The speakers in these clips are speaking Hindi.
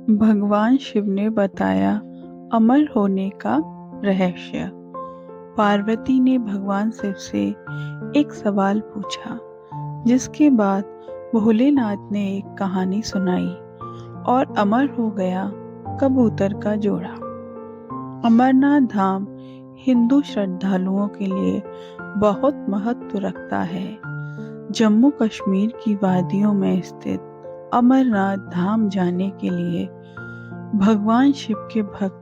भगवान शिव ने बताया अमर होने का रहस्य। पार्वती ने भगवान शिव से एक सवाल पूछा, जिसके बाद भोलेनाथ ने एक कहानी सुनाई और अमर हो गया कबूतर का जोड़ा। अमरनाथ धाम हिंदू श्रद्धालुओं के लिए बहुत महत्व रखता है। जम्मू कश्मीर की वादियों में स्थित अमरनाथ धाम जाने के लिए भगवान शिव के भक्त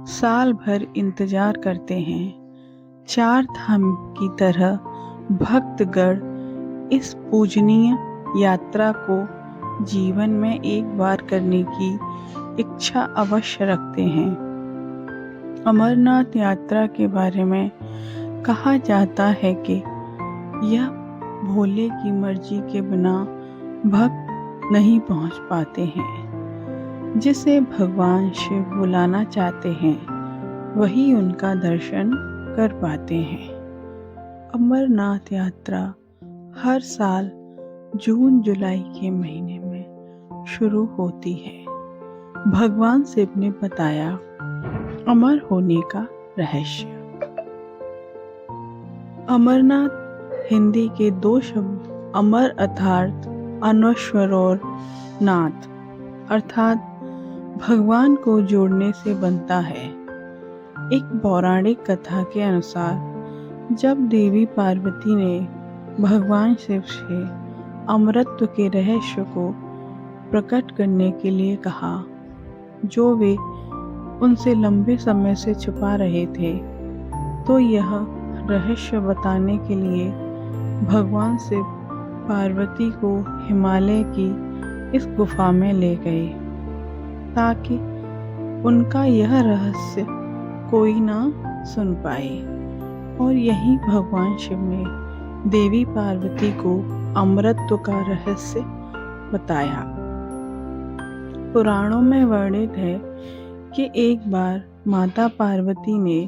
साल भर इंतजार करते हैं। चार धाम की तरह भक्तगण इस पूजनीय यात्रा को जीवन में एक बार करने की इच्छा अवश्य रखते हैं। अमरनाथ यात्रा के बारे में कहा जाता है कि यह भोले की मर्जी के बिना भक्त नहीं पहुंच पाते हैं। जिसे भगवान शिव बुलाना चाहते हैं वही उनका दर्शन कर पाते हैं। अमरनाथ यात्रा हर साल जून जुलाई के महीने में शुरू होती है। भगवान शिव ने बताया अमर होने का रहस्य। अमरनाथ हिंदी के दो शब्द अमर अर्थात अनश्वर और नाथ अर्थात भगवान को जोड़ने से बनता है। एक पौराणिक कथा के अनुसार जब देवी पार्वती ने भगवान शिव से अमरत्व के रहस्य को प्रकट करने के लिए कहा, जो वे उनसे लंबे समय से छुपा रहे थे, तो यह रहस्य बताने के लिए भगवान शिव पार्वती को हिमालय की इस गुफा में ले गए, ताकि उनका यह रहस्य कोई ना सुन पाए। और यही भगवान शिव ने देवी पार्वती को अमरत्व का रहस्य बताया। पुराणों में वर्णित है कि एक बार माता पार्वती ने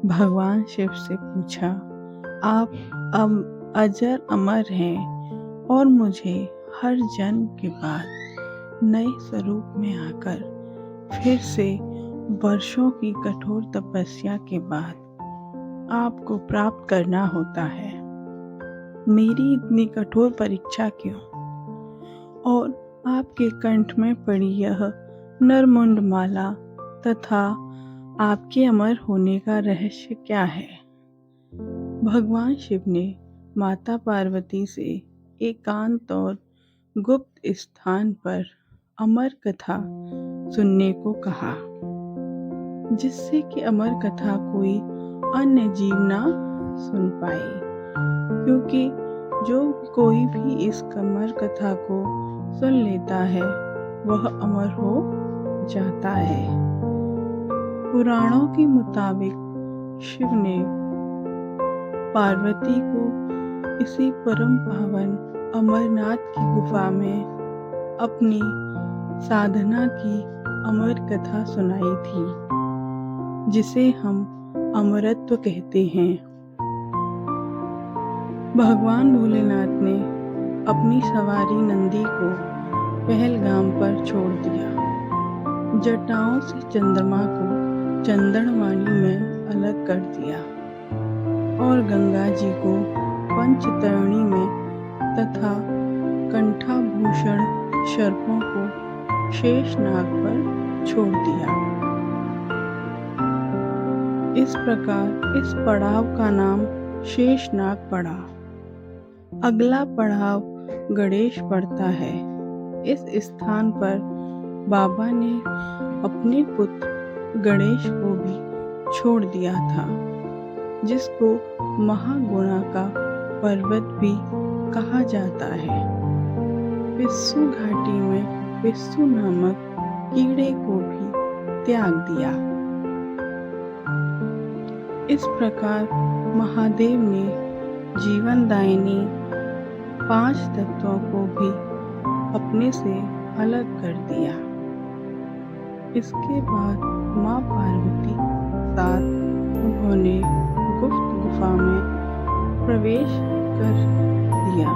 भगवान शिव से पूछा, आप अब अजर अमर हैं और मुझे हर जन्म के बाद नए स्वरूप में आकर फिर से वर्षों की कठोर तपस्या के बाद आपको प्राप्त करना होता है। मेरी इतनी कठोर परीक्षा क्यों? और आपके कंठ में पड़ी यह नरमुंड माला तथा आपके अमर होने का रहस्य क्या है? भगवान शिव ने माता पार्वती से एकांत और गुप्त स्थान पर अमर कथा सुनने को कहा, जिससे कि अमर कथा कोई अन्य जीव ना सुन पाए, क्योंकि जो कोई भी इस अमर कथा को सुन लेता है वह अमर हो जाता है। पुराणों के मुताबिक शिव ने पार्वती को इसी परम पावन अमरनाथ की गुफा में अपनी साधना की अमर कथा सुनाई थी, जिसे हम अमरत्व कहते हैं। भगवान भोलेनाथ ने अपनी सवारी नंदी को पहलगाम पर छोड़ दिया। जटाओं से चंद्रमा को चंदनवाणी में अलग कर दिया और गंगा जी को पंचतरणी में तथा कंठाभूषण सर्पों को शेषनाग पर छोड़ दिया। इस प्रकार इस पड़ाव का नाम शेषनाग पड़ा। अगला पड़ाव गणेश पड़ता है। इस स्थान पर बाबा ने अपने पुत्र गणेश को भी छोड़ दिया था, जिसको महागुणा का पर्वत भी कहा जाता है। पिस्सू घाटी में पिस्सू नामक कीड़े को भी त्याग दिया। इस प्रकार महादेव ने जीवनदायिनी 5 तत्वों को भी अपने से अलग कर दिया। इसके बाद माँ पार्वती साथ उन्होंने गुप्त गुफा में प्रवेश कर दिया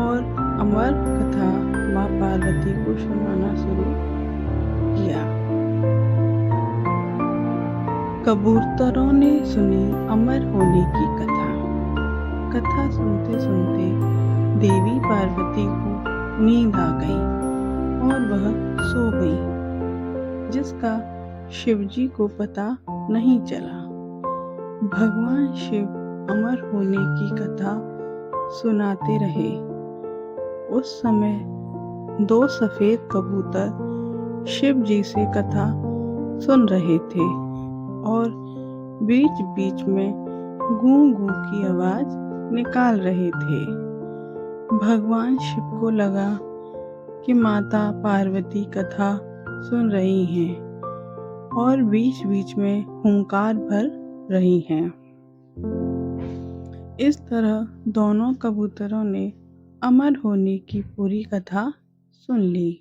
और अमर कथा माँ पार्वती को सुनाना शुरू कबूतरों ने सुनी अमर होने की कथा। कथा सुनते सुनते देवी पार्वती को नींद आ गई और वह सो गई, जिसका शिवजी को पता नहीं चला। भगवान शिव अमर होने की कथा सुनाते रहे। उस समय 2 सफेद कबूतर शिव जी से कथा सुन रहे थे और बीच बीच में गूं गूं की आवाज निकाल रहे थे। भगवान शिव को लगा कि माता पार्वती कथा सुन रही हैं और बीच बीच में हुंकार भर रही हैं। इस तरह दोनों कबूतरों ने अमर होने की पूरी कथा सुन ली।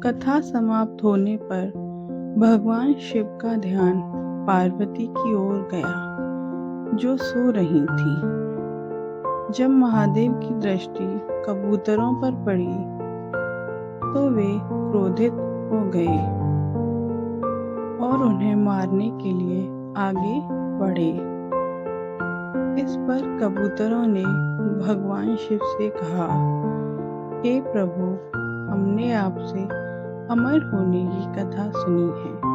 कथा समाप्त होने पर भगवान शिव का ध्यान पार्वती की ओर गया, जो सो रही थी। जब महादेव की दृष्टि कबूतरों पर पड़ी तो वे क्रोधित हो गए और उन्हें मारने के लिए आगे बढ़े। इस पर कबूतरों ने भगवान शिव से कहा, हे प्रभु, हमने आपसे अमर होने की कथा सुनी है।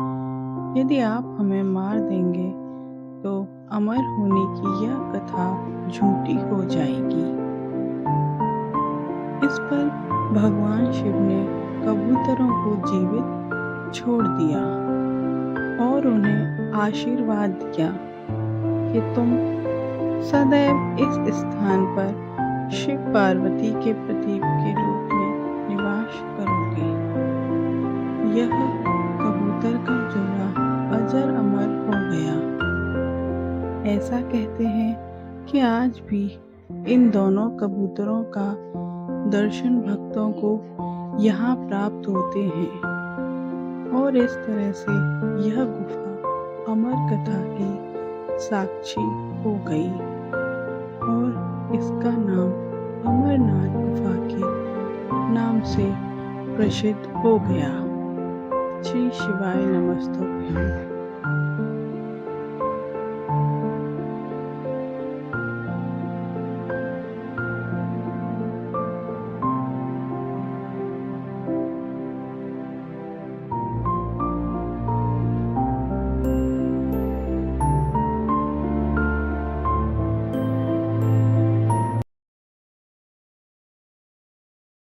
यदि आप हमें मार देंगे तो अमर होने की यह कथा झूठी हो जाएगी। इस पर भगवान शिव ने कबूतरों को जीवित छोड़ दिया और उन्हें आशीर्वाद दिया कि तुम सदैव इस स्थान पर शिव पार्वती के प्रतीक के रूप में निवास करोगे। यह कबूतर का जोड़ा अजर अमर हो गया। ऐसा कहते हैं कि आज भी इन दोनों कबूतरों का दर्शन भक्तों को यहाँ प्राप्त होते हैं और इस तरह से यह गुफा अमर कथा की साक्षी हो गई और इसका नाम अमरनाथ गुफा के नाम से प्रसिद्ध हो गया। श्री शिवाय नमस्तुभ्यं।